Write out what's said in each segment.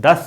10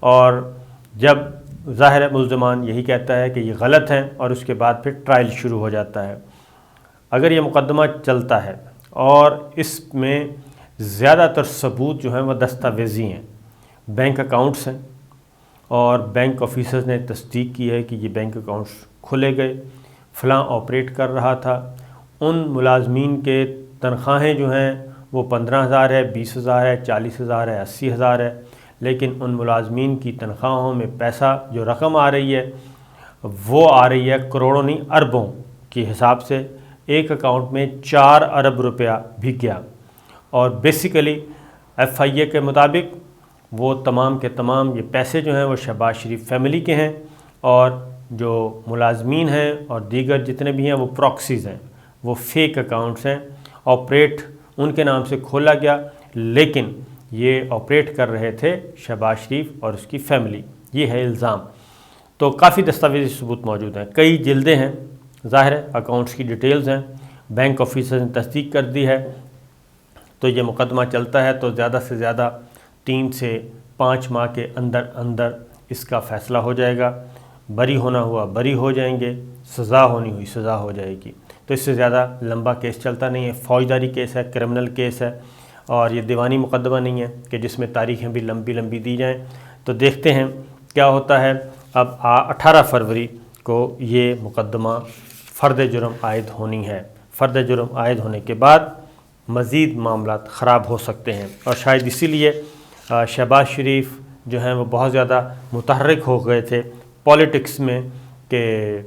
اور جب ظاہر ملزمان یہی کہتا ہے کہ یہ غلط ہیں اور اس کے بعد پھر ٹرائل شروع ہو جاتا ہے۔ اگر یہ مقدمہ چلتا ہے اور اس میں زیادہ تر ثبوت جو ہیں وہ دستاویزی ہیں، بینک اکاؤنٹس ہیں اور بینک آفیسرز نے تصدیق کی ہے کہ یہ بینک اکاؤنٹس کھلے گئے، فلاں آپریٹ کر رہا تھا، ان ملازمین کے تنخواہیں جو ہیں وہ 15,000 ہے، 20,000 ہے، 40,000 ہے، 80,000 ہے، لیکن ان ملازمین کی تنخواہوں میں پیسہ جو رقم آ رہی ہے وہ آ رہی ہے کروڑوں نہیں اربوں کے حساب سے۔ ایک اکاؤنٹ میں 4 ارب روپیہ بھی گیا، اور بیسیکلی ایف آئی اے کے مطابق وہ تمام کے تمام یہ پیسے جو ہیں وہ شہباز شریف فیملی کے ہیں، اور جو ملازمین ہیں اور دیگر جتنے بھی ہیں وہ پراکسیز ہیں، وہ فیک اکاؤنٹس ہیں، آپریٹ ان کے نام سے کھولا گیا لیکن یہ آپریٹ کر رہے تھے شہباز شریف اور اس کی فیملی۔ یہ ہے الزام۔ تو کافی دستاویزی ثبوت موجود ہیں، کئی جلدیں ہیں، ظاہر ہے اکاؤنٹس کی ڈیٹیلز ہیں، بینک آفیسر نے تصدیق کر دی ہے۔ تو یہ مقدمہ چلتا ہے تو زیادہ سے زیادہ 3 سے 5 ماہ کے اندر اندر اس کا فیصلہ ہو جائے گا، بری ہونا ہوا بری ہو جائیں گے، سزا ہونی ہوئی سزا ہو جائے گی۔ تو اس سے زیادہ لمبا کیس چلتا نہیں ہے، فوجداری کیس ہے، کرمنل کیس ہے، اور یہ دیوانی مقدمہ نہیں ہے کہ جس میں تاریخیں بھی لمبی لمبی دی جائیں۔ تو دیکھتے ہیں کیا ہوتا ہے۔ اب 18 فروری کو یہ مقدمہ فرد جرم عائد ہونی ہے۔ فرد جرم عائد ہونے کے بعد مزید معاملات خراب ہو سکتے ہیں، اور شاید اسی لیے شہباز شریف جو ہیں وہ بہت زیادہ متحرک ہو گئے تھے پولیٹکس میں، کہ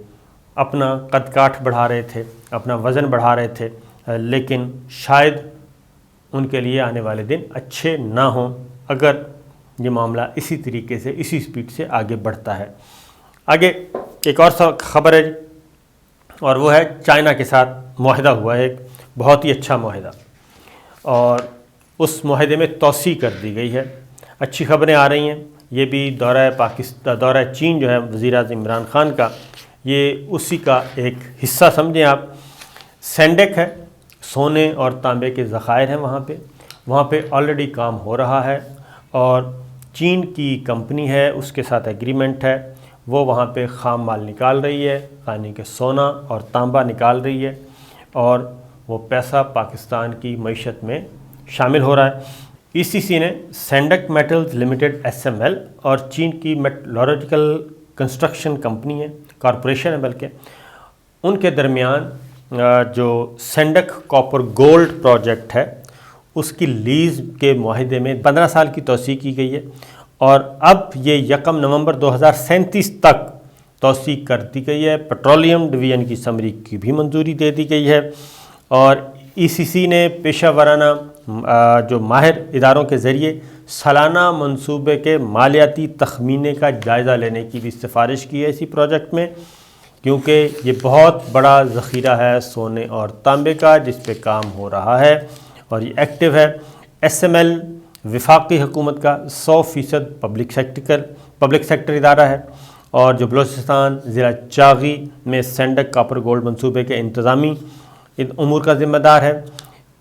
اپنا قد کاٹھ بڑھا رہے تھے، اپنا وزن بڑھا رہے تھے، لیکن شاید ان کے لیے آنے والے دن اچھے نہ ہوں اگر یہ معاملہ اسی طریقے سے اسی سپیڈ سے آگے بڑھتا ہے۔ آگے ایک اور خبر ہے جی، اور وہ ہے چائنا کے ساتھ معاہدہ ہوا ہے، ایک بہت ہی اچھا معاہدہ، اور اس معاہدے میں توسیع کر دی گئی ہے۔ اچھی خبریں آ رہی ہیں۔ یہ بھی دورہ چین جو ہے وزیر اعظم عمران خان کا، یہ اسی کا ایک حصہ سمجھیں آپ۔ سینڈک ہے، سونے اور تانبے کے ذخائر ہیں وہاں پہ آلریڈی کام ہو رہا ہے، اور چین کی کمپنی ہے اس کے ساتھ ایگریمنٹ ہے، وہ وہاں پہ خام مال نکال رہی ہے، یعنی کہ سونا اور تانبا نکال رہی ہے، اور وہ پیسہ پاکستان کی معیشت میں شامل ہو رہا ہے۔ ای سی سی نے Saindak metals limited S M L اور چین کی میٹالورجیکل کنسٹرکشن کمپنی ہے، کارپوریشن ہے بلکہ، ان کے درمیان جو سینڈک کاپر گولڈ پروجیکٹ ہے اس کی لیز کے معاہدے میں 15 سال کی توسیع کی گئی ہے، اور اب یہ 1 نومبر 2037 تک توسیع کر دی گئی ہے۔ پیٹرولیم ڈویژن کی سمری کی بھی منظوری دے دی گئی ہے، اور ای سی سی نے پیشہ ورانہ جو ماہر اداروں کے ذریعے سالانہ منصوبے کے مالیاتی تخمینے کا جائزہ لینے کی بھی سفارش کی ہے اسی پروجیکٹ میں، کیونکہ یہ بہت بڑا ذخیرہ ہے سونے اور تانبے کا جس پہ کام ہو رہا ہے، اور یہ ایکٹیو ہے۔ ایس ایم ایل وفاقی حکومت کا 100% پبلک سیکٹر ادارہ ہے، اور جو بلوچستان ضلع چاغی میں سینڈک کاپر گولڈ منصوبے کے انتظامی امور کا ذمہ دار ہے۔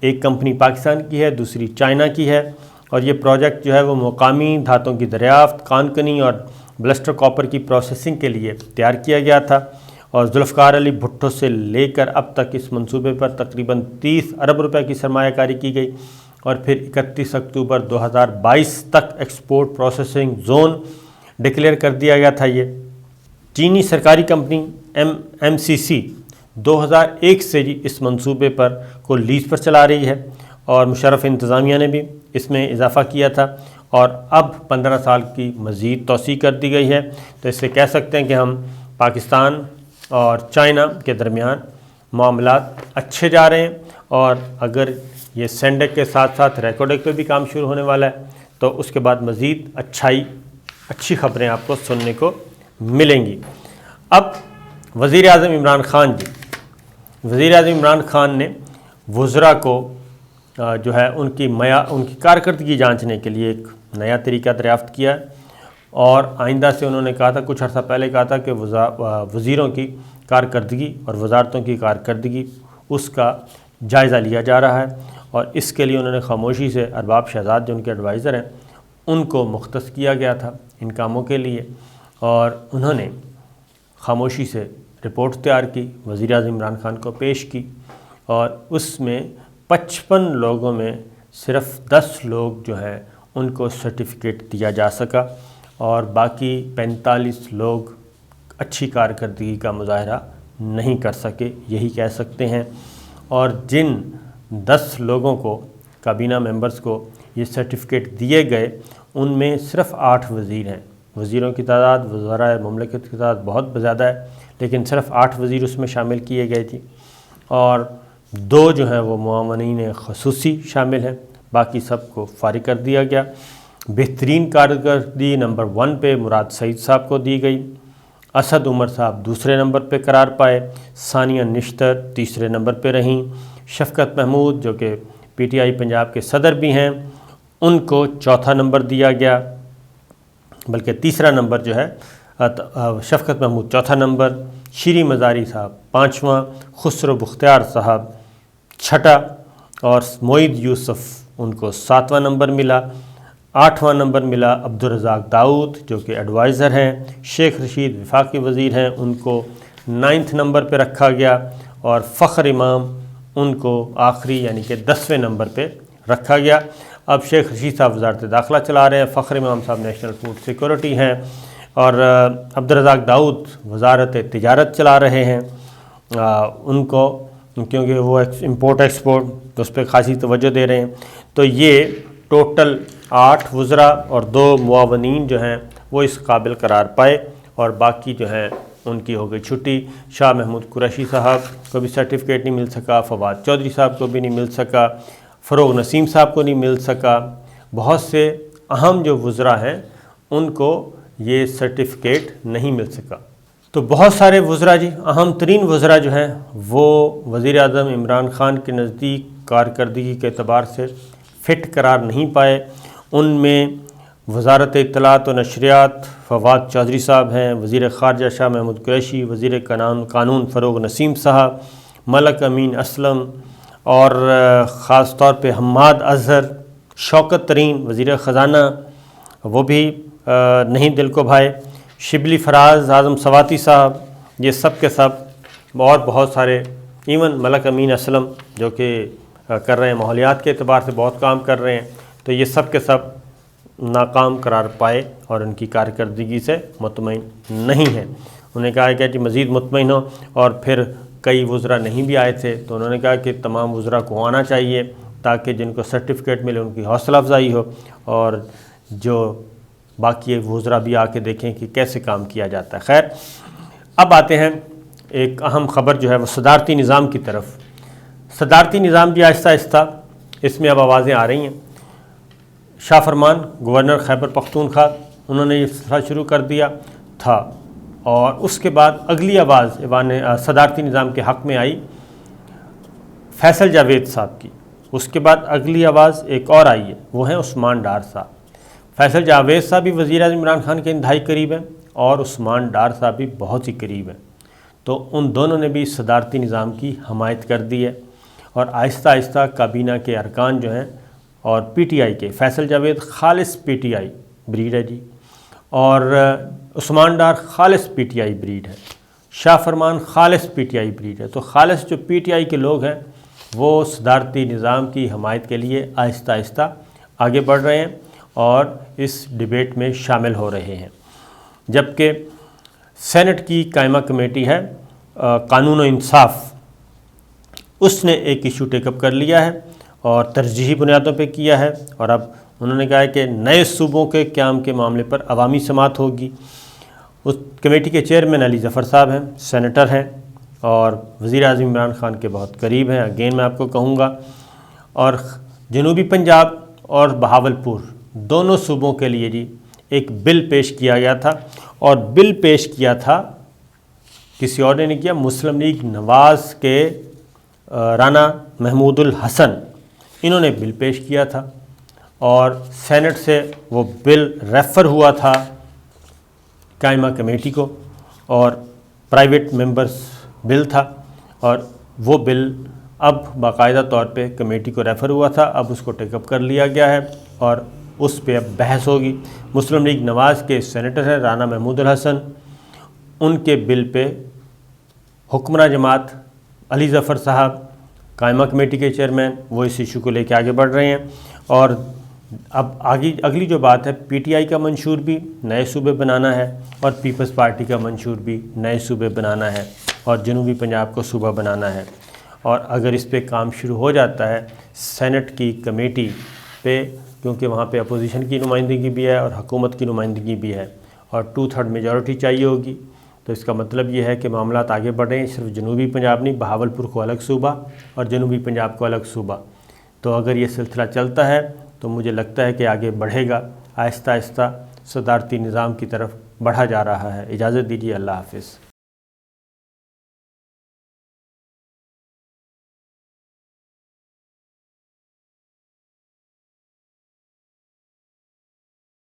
ایک کمپنی پاکستان کی ہے، دوسری چائنا کی ہے، اور یہ پروجیکٹ جو ہے وہ مقامی دھاتوں کی دریافت، کان کنی اور بلسٹر کاپر کی پروسیسنگ کے لیے تیار کیا گیا تھا، اور ذوالفقار علی بھٹو سے لے کر اب تک اس منصوبے پر تقریباً 30 ارب روپے کی سرمایہ کاری کی گئی، اور پھر 31 اکتوبر 2022 تک ایکسپورٹ پروسیسنگ زون ڈکلیئر کر دیا گیا تھا۔ یہ چینی سرکاری کمپنی ایم سی سی 2001 سے جی اس منصوبے پر کو لیز پر چلا رہی ہے، اور مشرف انتظامیہ نے بھی اس میں اضافہ کیا تھا، اور اب 15 سال کی مزید توسیع کر دی گئی ہے۔ تو اس سے کہہ سکتے ہیں کہ ہم پاکستان اور چائنا کے درمیان معاملات اچھے جا رہے ہیں، اور اگر یہ سینڈک کے ساتھ ساتھ ریکوڈک پہ بھی کام شروع ہونے والا ہے تو اس کے بعد مزید اچھی خبریں آپ کو سننے کو ملیں گی۔ اب وزیر اعظم عمران خان نے وزراء کو جو ہے ان کی کارکردگی جانچنے کے لیے ایک نیا طریقہ دریافت کیا، اور آئندہ سے انہوں نے کہا تھا، کچھ عرصہ پہلے کہا تھا کہ وزیروں کی کارکردگی اور وزارتوں کی کارکردگی اس کا جائزہ لیا جا رہا ہے، اور اس کے لیے انہوں نے خاموشی سے ارباب شہزاد جو ان کے ایڈوائزر ہیں ان کو مختص کیا گیا تھا ان کاموں کے لیے، اور انہوں نے خاموشی سے رپورٹ تیار کی، وزیر اعظم عمران خان کو پیش کی، اور اس میں 55 لوگوں میں صرف 10 لوگ جو ہیں ان کو سرٹیفکیٹ دیا جا سکا، اور باقی 45 لوگ اچھی کارکردگی کا مظاہرہ نہیں کر سکے، یہی کہہ سکتے ہیں۔ اور جن 10 لوگوں کو، کابینہ ممبرز کو یہ سرٹیفکیٹ دیے گئے، ان میں صرف 8 وزیر ہیں۔ وزیروں کی تعداد، وزرائے مملکت کی تعداد بہت زیادہ ہے، لیکن صرف 8 وزیر اس میں شامل کیے گئے تھے، اور 2 جو ہیں وہ معاونین خصوصی شامل ہیں، باقی سب کو فارغ کر دیا گیا۔ بہترین کارکردگی نمبر 1 پہ مراد سعید صاحب کو دی گئی، اسد عمر صاحب دوسرے نمبر پہ قرار پائے، ثانیہ نشتر تیسرے نمبر پہ رہیں، شفقت محمود جو کہ پی ٹی آئی پنجاب کے صدر بھی ہیں، ان کو چوتھا نمبر دیا گیا، بلکہ تیسرا نمبر جو ہے شفقت محمود چوتھا نمبر، شیری مزاری صاحب 5واں، خسرو بختیار صاحب 6ٹھا، اور معید یوسف ان کو 7واں نمبر ملا۔ 8واں نمبر ملا عبدالرزاق داؤد جو کہ ایڈوائزر ہیں، شیخ رشید وفاقی وزیر ہیں، ان کو 9 نمبر پہ رکھا گیا، اور فخر امام ان کو آخری یعنی کہ 10ویں نمبر پہ رکھا گیا۔ اب شیخ رشید صاحب وزارت داخلہ چلا رہے ہیں، فخر امام صاحب نیشنل فوڈ سیکورٹی ہیں، اور عبدالرزاق داؤد وزارت تجارت چلا رہے ہیں۔ ان کو کیونکہ وہ امپورٹ ایکسپورٹ اس پہ خاصی توجہ دے رہے ہیں، تو یہ ٹوٹل 8 وزراء اور 2 معاونین جو ہیں وہ اس قابل قرار پائے، اور باقی جو ہیں ان کی ہو گئی چھٹی۔ شاہ محمود قریشی صاحب کو بھی سرٹیفکیٹ نہیں مل سکا، فواد چودھری صاحب کو بھی نہیں مل سکا، فروغ نسیم صاحب کو نہیں مل سکا، بہت سے اہم جو وزراء ہیں ان کو یہ سرٹیفکیٹ نہیں مل سکا۔ تو بہت سارے وزراء جی، اہم ترین وزراء جو ہیں وہ وزیر اعظم عمران خان کے نزدیک کارکردگی کے اعتبار سے فٹ قرار نہیں پائے۔ ان میں وزارت اطلاعات و نشریات فواد چودھری صاحب ہیں، وزیر خارجہ شاہ محمود قریشی، وزیر قانون فروغ نسیم صاحب، ملک امین اسلم، اور خاص طور پہ حماد اظہر، شوکت ترین وزیر خزانہ وہ بھی نہیں دل کو بھائے، شبلی فراز اعظم سواتی صاحب، یہ سب کے سب، اور بہت سارے، ایون ملک امین اسلم جو کہ کر رہے ہیں ماحولیات کے اعتبار سے بہت کام کر رہے ہیں، تو یہ سب کے سب ناکام قرار پائے اور ان کی کارکردگی سے مطمئن نہیں ہیں۔ انہوں نے کہا کہ جی مزید مطمئن ہو، اور پھر کئی وزراء نہیں بھی آئے تھے، تو انہوں نے کہا کہ تمام وزراء کو آنا چاہیے تاکہ جن کو سرٹیفکیٹ ملے ان کی حوصلہ افزائی ہو، اور جو باقی وزراء بھی آ کے دیکھیں کہ کیسے کام کیا جاتا ہے۔ خیر، اب آتے ہیں ایک اہم خبر جو ہے وہ صدارتی نظام کی طرف۔ صدارتی نظام بھی آہستہ آہستہ اس میں اب آوازیں آ رہی ہیں۔ شاہ فرمان گورنر خیبر پختونخوا انہوں نے یہ سلسلہ شروع کر دیا تھا، اور اس کے بعد اگلی آواز صدارتی نظام کے حق میں آئی فیصل جاوید صاحب کی۔ اس کے بعد اگلی آواز ایک اور آئی ہے، وہ ہیں عثمان ڈار صاحب۔ فیصل جاوید صاحب بھی وزیر اعظم عمران خان کے انتہائی قریب ہیں، اور عثمان ڈار صاحب بھی بہت ہی قریب ہیں، تو ان دونوں نے بھی صدارتی نظام کی حمایت کر دی ہے، اور آہستہ آہستہ کابینہ کے ارکان جو ہیں، اور پی ٹی آئی کے، فیصل جاوید خالص پی ٹی آئی بریڈ ہے جی، اور عثمان ڈار خالص پی ٹی آئی بریڈ ہے، شاہ فرمان خالص پی ٹی آئی بریڈ ہے۔ تو خالص جو پی ٹی آئی کے لوگ ہیں وہ صدارتی نظام کی حمایت کے لیے آہستہ آہستہ آگے بڑھ رہے ہیں اور اس ڈیبیٹ میں شامل ہو رہے ہیں، جبکہ سینٹ کی قائمہ کمیٹی ہے قانون و انصاف، اس نے ایک ایشو ٹیک اپ کر لیا ہے اور ترجیحی بنیادوں پہ کیا ہے، اور اب انہوں نے کہا ہے کہ نئے صوبوں کے قیام کے معاملے پر عوامی سماعت ہوگی۔ اس کمیٹی کے چیئرمین علی ظفر صاحب ہیں، سینیٹر ہیں، اور وزیر اعظم عمران خان کے بہت قریب ہیں، اگین میں آپ کو کہوں گا، اور جنوبی پنجاب اور بہاولپور دونوں صوبوں کے لیے جی ایک بل پیش کیا گیا تھا، اور بل پیش کیا تھا کسی اور نے نہیں کیا، مسلم لیگ نواز کے رانا محمود الحسن، انہوں نے بل پیش کیا تھا، اور سینٹ سے وہ بل ریفر ہوا تھا قائمہ کمیٹی کو، اور پرائیویٹ ممبرز بل تھا، اور وہ بل اب باقاعدہ طور پہ کمیٹی کو ریفر ہوا تھا، اب اس کو ٹیک اپ کر لیا گیا ہے، اور اس پہ اب بحث ہوگی۔ مسلم لیگ نواز کے سینیٹر ہیں رانا محمود الحسن، ان کے بل پہ حکمراں جماعت علی ظفر صاحب قائمہ کمیٹی کے چیئرمین وہ اس ایشو کو لے کے آگے بڑھ رہے ہیں۔ اور اب اگلی جو بات ہے، پی ٹی آئی کا منشور بھی نئے صوبے بنانا ہے اور پیپلز پارٹی کا منشور بھی نئے صوبے بنانا ہے اور جنوبی پنجاب کو صوبہ بنانا ہے۔ اور اگر اس پہ کام شروع ہو جاتا ہے سینٹ کی کمیٹی پہ، کیونکہ وہاں پہ اپوزیشن کی نمائندگی بھی ہے اور حکومت کی نمائندگی بھی ہے اور 2/3 میجورٹی چاہیے ہوگی، تو اس کا مطلب یہ ہے کہ معاملات آگے بڑھ رہے ہیں۔ صرف جنوبی پنجاب نہیں، بہاولپور کو الگ صوبہ اور جنوبی پنجاب کو الگ صوبہ۔ تو اگر یہ سلسلہ چلتا ہے تو مجھے لگتا ہے کہ آگے بڑھے گا، آہستہ آہستہ صدارتی نظام کی طرف بڑھا جا رہا ہے۔ اجازت دیجیے، اللہ حافظ۔